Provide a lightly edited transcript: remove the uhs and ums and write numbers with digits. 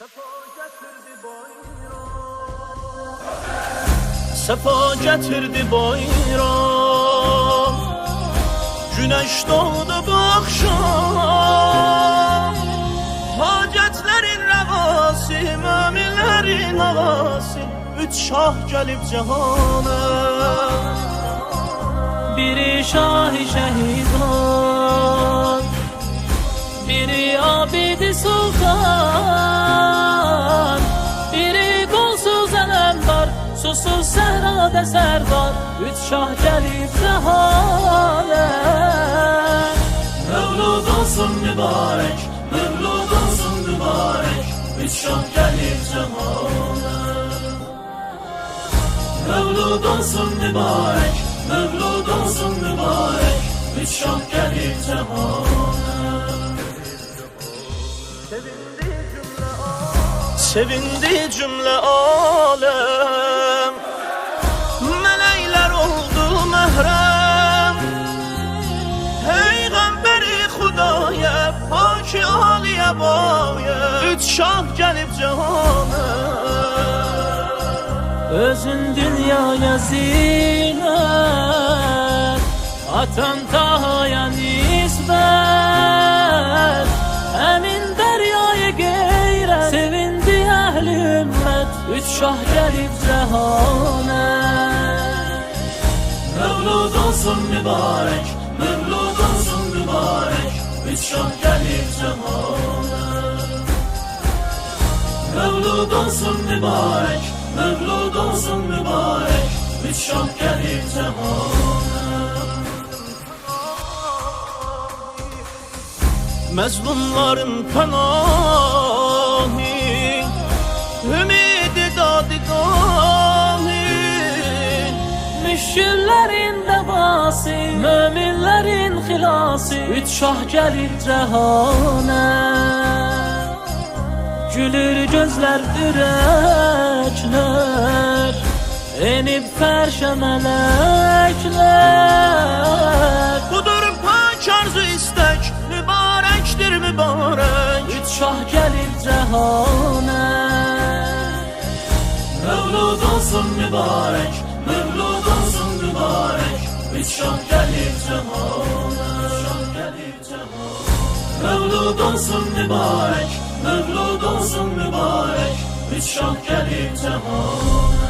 Sefa getirdi bayram, güneş doğdu bu akşam. Hacetlerin revası, müminlerin ağası, üç şah gelip cihana. Biri şah-ı şehizan, biri abid-i sultan, biri golsuz elemdar, susuz sehrada serdar. Üç şah gelip cihana. Mevlud olsun mübarek, mevlud olsun mübarek, üç şah gelip cihana. Mevlud olsun mübarek, mevlud olsun mübarek, üç şah gelip cihana. Sevindi cümle alem, melekler oldu mehrem. Peygamberi Hudaya, Paki Aliye Baya, üç şah gelip cihana. Özün dünyaya zinet, atan Taha'ya nispet. Emin deryaya geyret, sevindi ehli ümmet. Üç şah gelip cihana. Mevlud olsun mübarek, mevlud olsun mübarek, üç şah gelip cihana. Mevlud olsun mübarek, mevlud olsun mübarek, üç şah gelip cihana. Mezlumların panahi, ümidi dadigahı. Müşküllerin devası, müminlerin hilası. Üç şah gelir cihana. Gülür gözler, yürekler, enip ferşe melekler. Budur pak arzu istek, mübarektir mübarek. Üç şah gelir cihana. Mevlud olsun mübarek, mevlud olsun mübarek, üç şah gelip cihana. Mevlud olsun mübarek, mevlud olsun mübarek, üç şah gelip cihana.